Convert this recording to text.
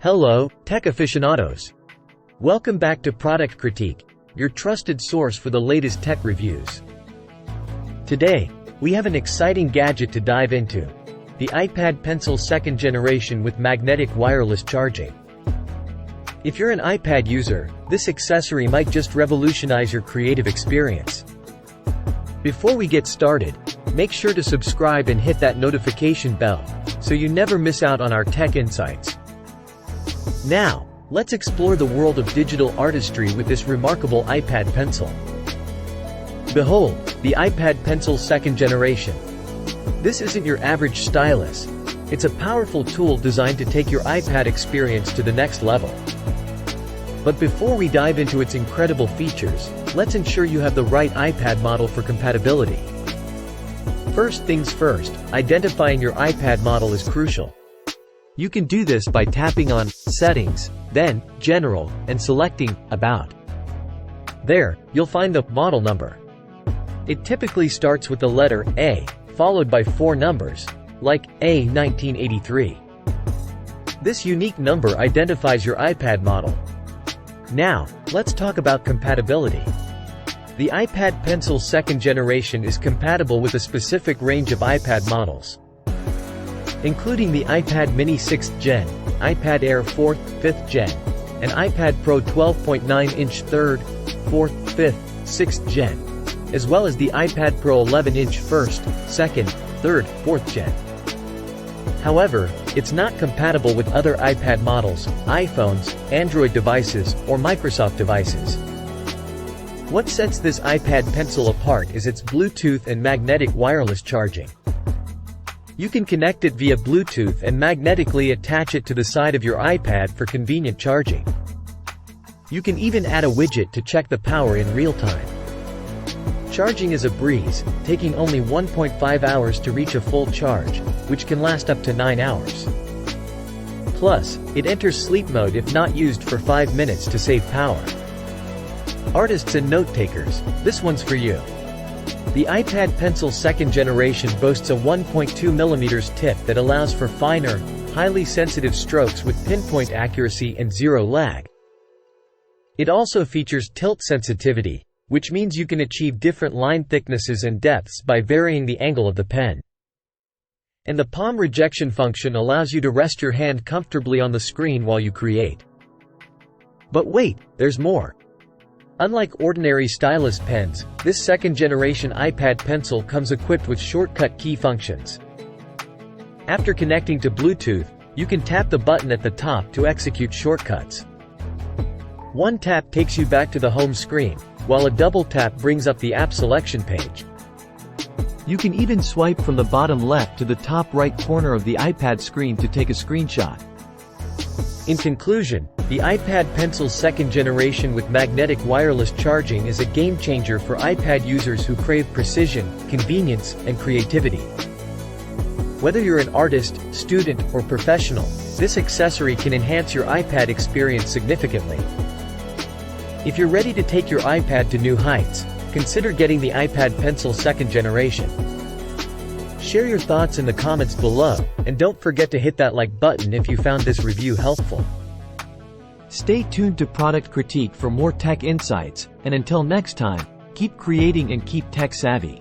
Hello, tech aficionados. Welcome back to Product Critique, your trusted source for the latest tech reviews. Today, we have an exciting gadget to dive into: the iPad Pencil 2nd generation with magnetic wireless charging. If you're an iPad user, this accessory might just revolutionize your creative experience. Before we get started, make sure to subscribe and hit that notification bell, so you never miss out on our tech insights. Now, let's explore the world of digital artistry with this remarkable iPad Pencil. Behold, the iPad Pencil 2nd generation. This isn't your average stylus. It's a powerful tool designed to take your iPad experience to the next level. But before we dive into its incredible features, let's ensure you have the right iPad model for compatibility. First things first, identifying your iPad model is crucial. You can do this by tapping on Settings, then General, and selecting About. There, you'll find the model number. It typically starts with the letter A, followed by 4 numbers, like A1983. This unique number identifies your iPad model. Now, let's talk about compatibility. The iPad Pencil 2nd generation is compatible with a specific range of iPad models, including the iPad Mini 6th Gen, iPad Air 4th, 5th Gen, and iPad Pro 12.9-inch 3rd, 4th, 5th, 6th Gen, as well as the iPad Pro 11-inch 1st, 2nd, 3rd, 4th Gen. However, it's not compatible with other iPad models, iPhones, Android devices, or Microsoft devices. What sets this iPad Pencil apart is its Bluetooth and magnetic wireless charging. You can connect it via Bluetooth and magnetically attach it to the side of your iPad for convenient charging. You can even add a widget to check the power in real time. Charging is a breeze, taking only 1.5 hours to reach a full charge, which can last up to 9 hours. Plus, it enters sleep mode if not used for 5 minutes to save power. Artists and note-takers, this one's for you. The iPad Pencil 2nd generation boasts a 1.2mm tip that allows for finer, highly sensitive strokes with pinpoint accuracy and zero lag. It also features tilt sensitivity, which means you can achieve different line thicknesses and depths by varying the angle of the pen. And the palm rejection function allows you to rest your hand comfortably on the screen while you create. But wait, there's more. Unlike ordinary stylus pens, this 2nd generation iPad Pencil comes equipped with shortcut key functions. After connecting to Bluetooth, you can tap the button at the top to execute shortcuts. One tap takes you back to the home screen, while a double tap brings up the app selection page. You can even swipe from the bottom left to the top right corner of the iPad screen to take a screenshot. In conclusion, the iPad Pencil 2nd generation with magnetic wireless charging is a game-changer for iPad users who crave precision, convenience, and creativity. Whether you're an artist, student, or professional, this accessory can enhance your iPad experience significantly. If you're ready to take your iPad to new heights, consider getting the iPad Pencil 2nd generation. Share your thoughts in the comments below, and don't forget to hit that like button if you found this review helpful. Stay tuned to Product Critique for more tech insights, and until next time, keep creating and keep tech savvy.